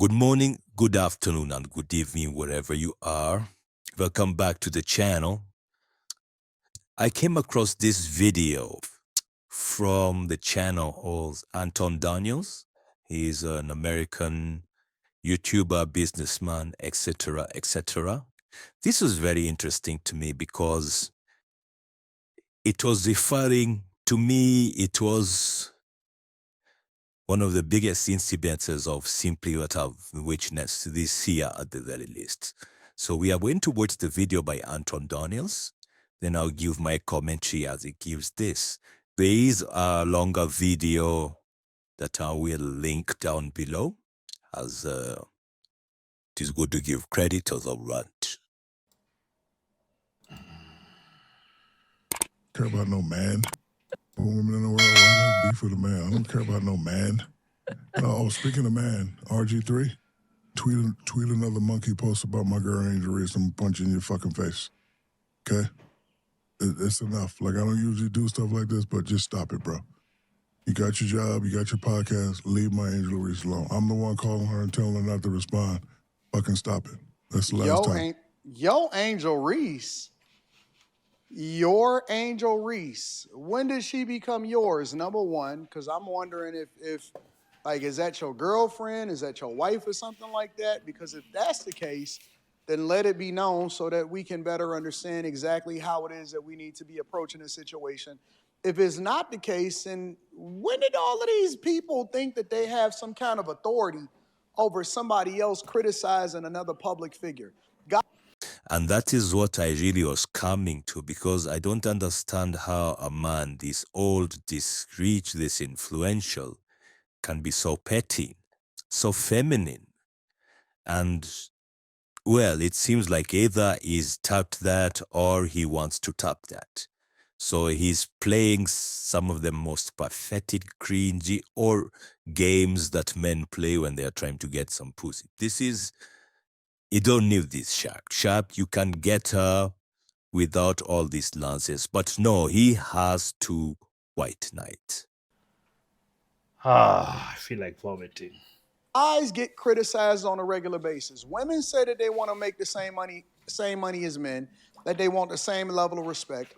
Good morning, good afternoon, and good evening, wherever you are. Welcome back to the channel. I came across this video from the channel of Anton Daniels. He's an American YouTuber, businessman, etc., etc. This was very interesting to me because it was referring to me, it was one of the biggest incidences of simply what I've witnessed this year at the very least. So we are going to watch the video by Anton Daniels. Then I'll give my commentary as it gives this. There is a longer video that I will link down below, as it is good to give credit to the rant. Care about no man. Women in the world, why not beef with a man? I don't care about no man. Oh, speaking of man, RG3, tweet another monkey post about my girl Angel Reese. I'm punching your fucking face. Okay? It's enough. Like, I don't usually do stuff like this, but just stop it, bro. You got your job, you got your podcast, leave my Angel Reese alone. I'm the one calling her and telling her not to respond. Fucking stop it. That's the last time. Yo, Angel Reese. Your Angel Reese. When did she become yours? Number one, because I'm wondering if like, is that your girlfriend? Is that your wife or something like that? Because if that's the case, then let it be known so that we can better understand exactly how it is that we need to be approaching the situation. If it's not the case, then when did all of these people think that they have some kind of authority over somebody else criticizing another public figure? And that is what I really was coming to, because I don't understand how a man this old, this rich, this influential can be so petty, so feminine. And, well, it seems like either he's tapped that or he wants to tap that. So he's playing some of the most pathetic, cringy, or games that men play when they are trying to get some pussy. This is, you don't need this, Shaq. Shaq, you can get her without all these nonsense. But no, he has to white knight. I feel like vomiting. Guys get criticized on a regular basis. Women say that they want to make the same money as men, that they want the same level of respect.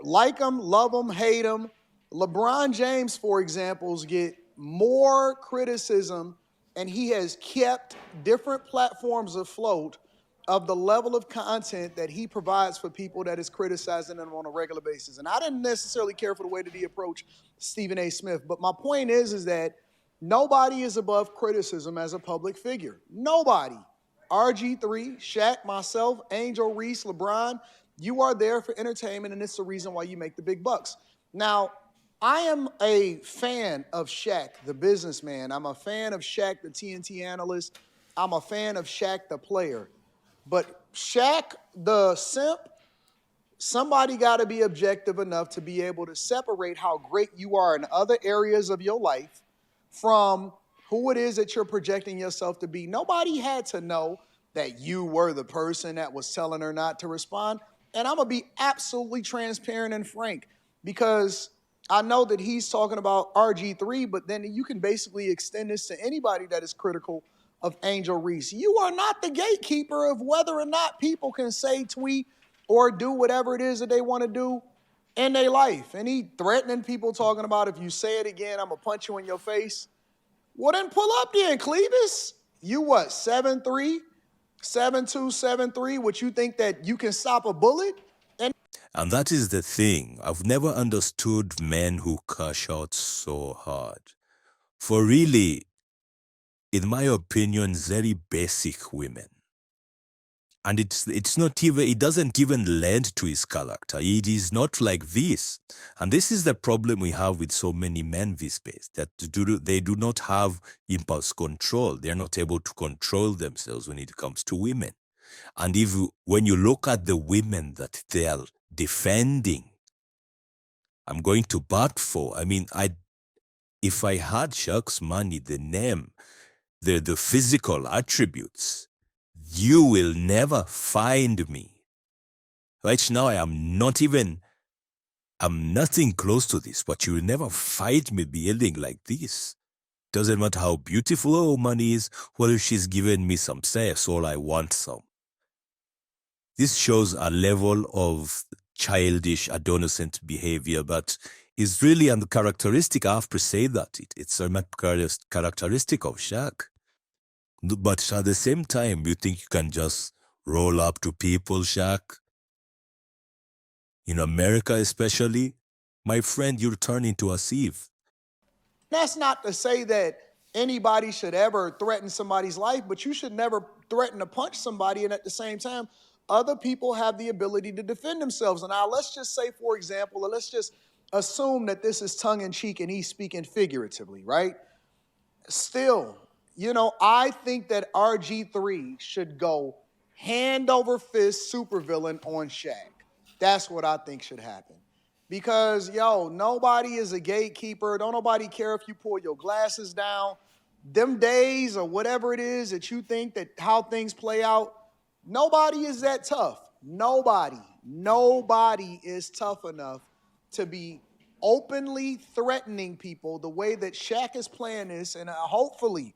Like them, love them, hate them. LeBron James, for example, get more criticism, and he has kept different platforms afloat of the level of content that he provides for people that is criticizing him on a regular basis. And I didn't necessarily care for the way that he approached Stephen A. Smith, but my point is that nobody is above criticism as a public figure. Nobody. RG3, Shaq, myself, Angel, Reese, LeBron, you are there for entertainment, and it's the reason why you make the big bucks. Now, I am a fan of Shaq, the businessman. I'm a fan of Shaq, the TNT analyst. I'm a fan of Shaq, the player. But Shaq, the simp, somebody got to be objective enough to be able to separate how great you are in other areas of your life from who it is that you're projecting yourself to be. Nobody had to know that you were the person that was telling her not to respond. And I'm going to be absolutely transparent and frank, because I know that he's talking about RG3, but then you can basically extend this to anybody that is critical of Angel Reese. You are not the gatekeeper of whether or not people can say, tweet, or do whatever it is that they want to do in their life. And he threatening people, talking about, if you say it again, I'm going to punch you in your face. Well, then pull up then, Clevis. You what, 7'3", 7'2", 7'3", what, you think that you can stop a bullet? And that is the thing. I've never understood men who cash out so hard. For really, in my opinion, very basic women. And it's not even, it doesn't even lend to his character. It is not like this. And this is the problem we have with so many men these days, that they do not have impulse control. They're not able to control themselves when it comes to women. And when you look at the women that they are defending, I'm going to bat for. I mean, if I had Shaq's money, the name, the physical attributes, you will never find me. Right now, I'm nothing close to this, but you will never find me behaving like this. Doesn't matter how beautiful a woman is, well, if she's giving me some sex, all I want some. This shows a level of childish, adolescent behavior, but it's really a characteristic, I have to say that. It's a characteristic of Shaq. But at the same time, you think you can just roll up to people, Shaq? In America especially, my friend, you'll turn into a thief. That's not to say that anybody should ever threaten somebody's life, but you should never threaten to punch somebody. And at the same time, other people have the ability to defend themselves. And now let's just say, for example, or let's just assume that this is tongue in cheek and he's speaking figuratively, right? Still, I think that RG3 should go hand over fist supervillain on Shaq. That's what I think should happen. Because, nobody is a gatekeeper. Don't nobody care if you pull your glasses down. Them days or whatever it is that you think that how things play out, nobody is that tough. Nobody is tough enough to be openly threatening people the way that Shaq is playing this. And hopefully,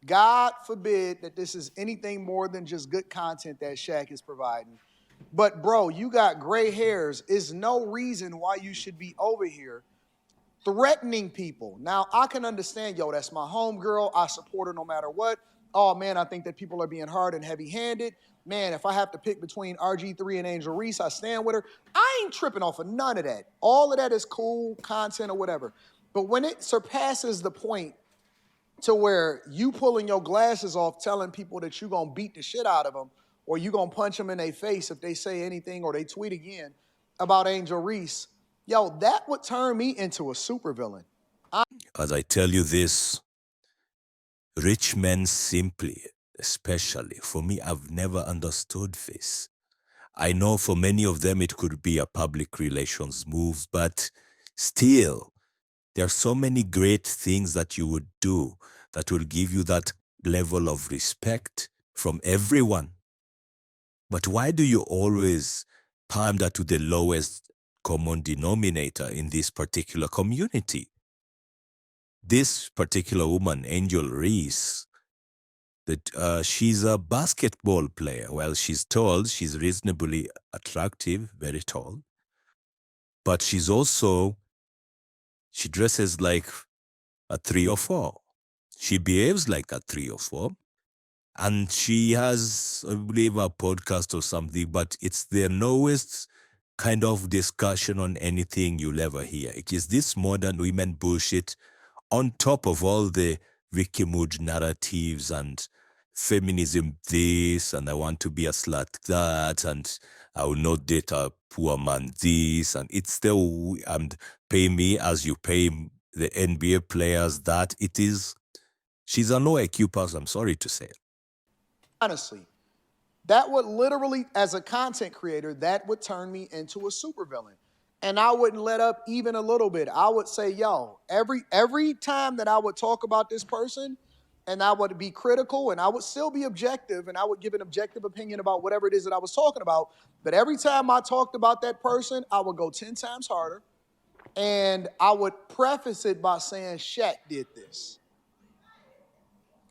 God forbid that this is anything more than just good content that Shaq is providing. But bro, you got gray hairs. Is no reason why you should be over here threatening people. Now, I can understand, that's my homegirl. I support her no matter what. Oh man, I think that people are being hard and heavy-handed. Man, if I have to pick between RG3 and Angel Reese, I stand with her. I ain't tripping off of none of that. All of that is cool content or whatever. But when it surpasses the point to where you pulling your glasses off telling people that you're going to beat the shit out of them or you're going to punch them in their face if they say anything or they tweet again about Angel Reese, that would turn me into a supervillain. As I tell you this, rich men simply, especially, for me, I've never understood this. I know for many of them it could be a public relations move, but still, there are so many great things that you would do that will give you that level of respect from everyone. But why do you always pander to the lowest common denominator in this particular community? This particular woman, Angel Reese, she's a basketball player. Well, she's tall, she's reasonably attractive, very tall. But she dresses like a 3 or 4. She behaves like a 3 or 4. And she has, I believe, a podcast or something, but it's the lowest kind of discussion on anything you'll ever hear. It is this modern women bullshit on top of all the Ricky Mood narratives and feminism this, and I want to be a slut that, and I will not date a poor man this, and it's still, and pay me as you pay the NBA players that. She's a low IQ person, I'm sorry to say. Honestly, that would literally, as a content creator, that would turn me into a supervillain. And I wouldn't let up even a little bit. I would say, every time that I would talk about this person and I would be critical and I would still be objective and I would give an objective opinion about whatever it is that I was talking about. But every time I talked about that person, I would go 10 times harder. And I would preface it by saying, Shaq did this.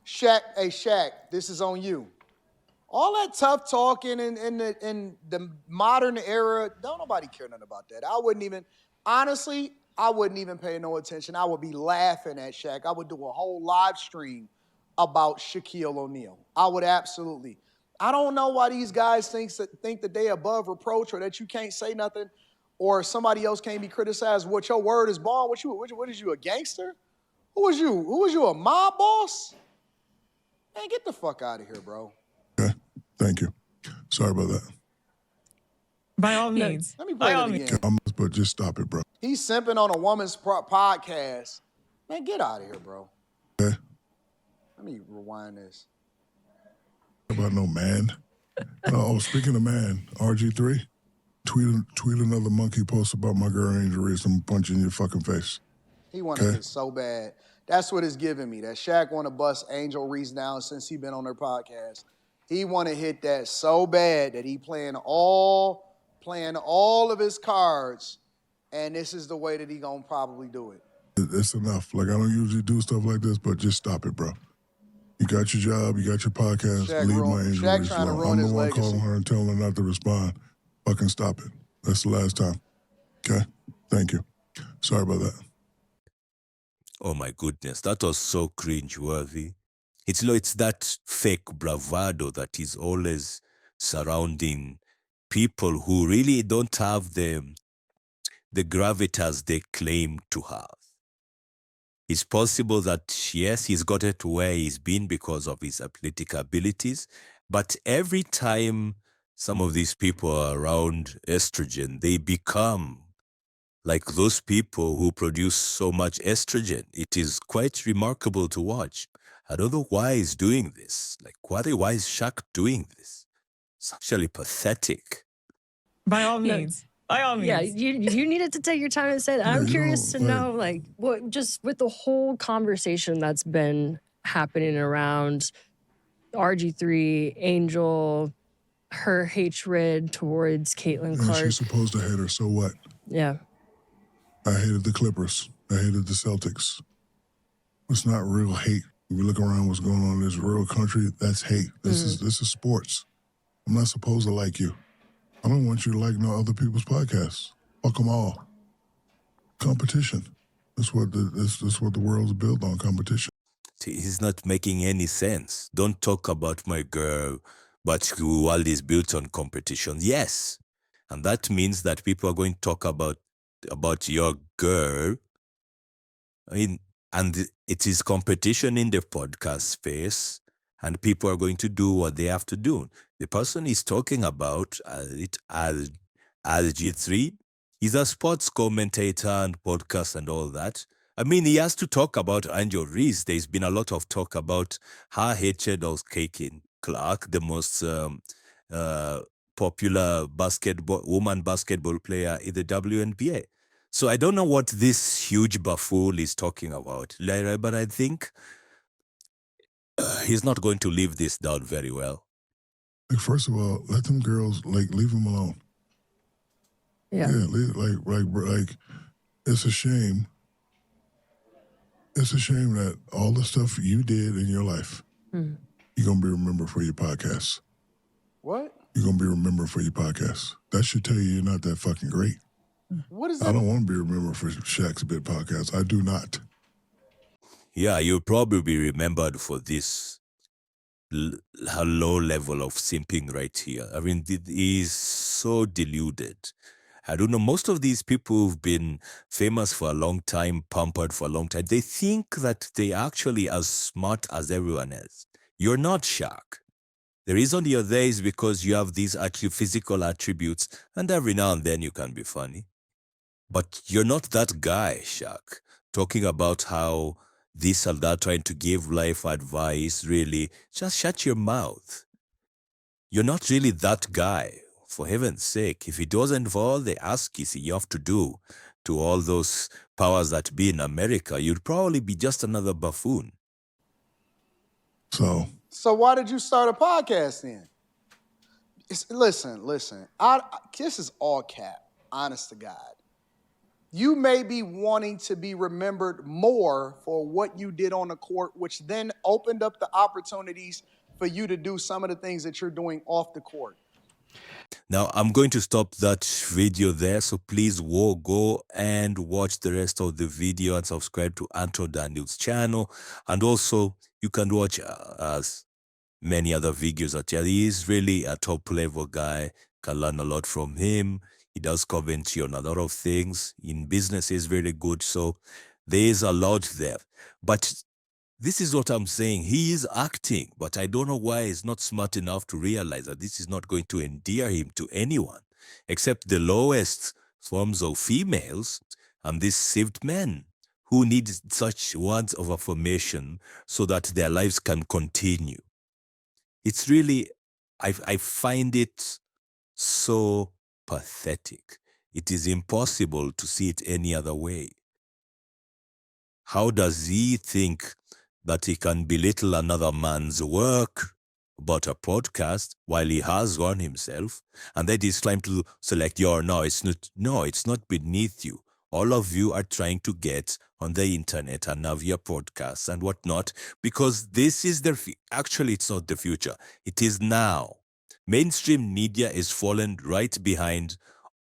Shaq, this is on you. All that tough talking in the modern era, don't nobody care nothing about that. I wouldn't even pay no attention. I would be laughing at Shaq. I would do a whole live stream about Shaquille O'Neal. I would absolutely. I don't know why these guys think that they above reproach or that you can't say nothing or somebody else can't be criticized. What your word is bond? What is you, a gangster? Who was you? Who was you, a mob boss? Man, get the fuck out of here, bro. Okay, thank you. Sorry about that. By all means. Let me play it again. But just stop it, bro. He's simping on a woman's podcast. Man, get out of here, bro. Okay. Let me rewind this. About no man. Speaking of man, RG3, tweet another monkey post about my girl Angel Reese. I'm punching your fucking face. He wanted it so bad. That's what it's giving me. That Shaq want to bust Angel Reese down since he been on their podcast. He want to hit that so bad that he playing all of his cards, and this is the way that he gonna probably do it. It's enough. Like, I don't usually do stuff like this, but just stop it, bro. You got your job, you got your podcast, leave my Angel Shaq Reese trying to alone. ruin I'm the his one legacy. calling her and telling her not to respond. Fucking stop it. That's the last time. Okay? Thank you. Sorry about that. Oh my goodness, that was so cringe-worthy. It's that fake bravado that is always surrounding people who really don't have the gravitas they claim to have. It's possible that, yes, he's got it to where he's been because of his athletic abilities, but every time some of these people are around estrogen, they become like those people who produce so much estrogen. It is quite remarkable to watch. I don't know why he's doing this. Like, why is Shaq doing this? It's actually pathetic. By all means. By all means. Yeah, you needed to take your time and say that. I'm curious to know, like, what just with the whole conversation that's been happening around RG3, Angel, her hatred towards Caitlin Yeah, Clark. she's supposed to hate her, so what? Yeah. I hated the Clippers. I hated the Celtics. It's not real hate. If you look around what's going on in this real country, that's hate. This is sports. I'm not supposed to like you. I don't want you to like no other people's podcasts. Fuck them all. Competition. That's what the world's built on, competition. It's not making any sense. Don't talk about my girl, but the world is built on competition. Yes. And that means that people are going to talk about your girl. I mean, and it is competition in the podcast space, and people are going to do what they have to do. The person is talking about it as RG3. He's a sports commentator and podcast and all that. I mean, he has to talk about Angel Reese. There's been a lot of talk about her hatred of Caitlin Clark, the most popular woman basketball player in the WNBA. So I don't know what this huge buffoon is talking about, but I think he's not going to live this down very well. Like, first of all, let them girls, like, leave them alone. Yeah. Like, it's a shame. It's a shame that all the stuff you did in your life, you're going to be remembered for your podcasts. What? You're going to be remembered for your podcasts. That should tell you you're not that fucking great. What is I that? don't want to be remembered for Shaq's Bit podcast. I do not. Yeah, you'll probably be remembered for this low level of simping right here. I mean, it is so deluded. I don't know, most of these people who've been famous for a long time, pampered for a long time, they think that they actually as smart as everyone else. You're not, Shaq. The reason you're there is because you have these actually physical attributes, and every now and then you can be funny. But you're not that guy, Shaq, talking about how this and that, trying to give life advice, really. Just shut your mouth. You're not really that guy. For heaven's sake, if it wasn't for all the askies you have to do to all those powers that be in America, you'd probably be just another buffoon. So why did you start a podcast then? Listen. This is all cap, honest to God. You may be wanting to be remembered more for what you did on the court, which then opened up the opportunities for you to do some of the things that you're doing off the court. Now, I'm going to stop that video there, so please go and watch the rest of the video and subscribe to Anto Daniel's channel. And also, you can watch many other videos that he is really a top-level guy, can learn a lot from him. He does commentary on a lot of things. In business, he's very good, so there is a lot there. But this is what I'm saying. He is acting, but I don't know why he's not smart enough to realize that this is not going to endear him to anyone, except the lowest forms of females and these saved men who need such words of affirmation so that their lives can continue. It's really, I find it so pathetic. It is impossible to see it any other way. How does he think that he can belittle another man's work about a podcast while he has one himself, and then he's trying to select your no, it's not beneath you. all of you are trying to get on the internet and have your podcasts and whatnot, because this is actually, it's not the future. It is now. Mainstream media is fallen right behind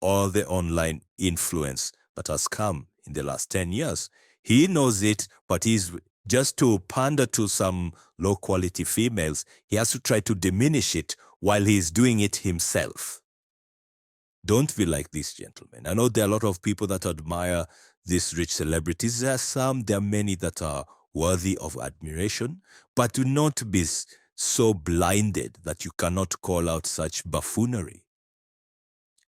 all the online influence that has come in the last 10 years. He knows it, but he's just to pander to some low quality females, he has to try to diminish it while he's doing it himself. Don't be like these gentlemen. I know there are a lot of people that admire these rich celebrities. There are many that are worthy of admiration, but do not be so blinded that you cannot call out such buffoonery.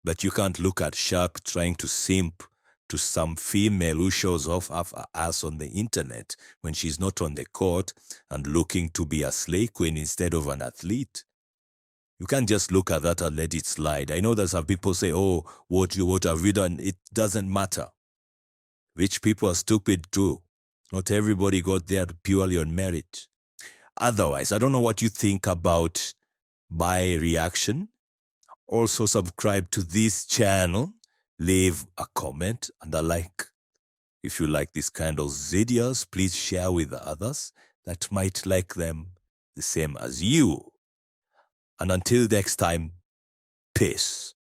That you can't look at Shaq trying to simp to some female who shows off her ass on the internet when she's not on the court and looking to be a slay queen instead of an athlete. You can't just look at that and let it slide. I know that some people say, oh, what have you done? It doesn't matter. Rich people are stupid too. Not everybody got there purely on merit. Otherwise, I don't know what you think about my reaction. Also subscribe to this channel. Leave a comment and a like. If you like this kind of videos, please share with others that might like them the same as you. And until next time, peace.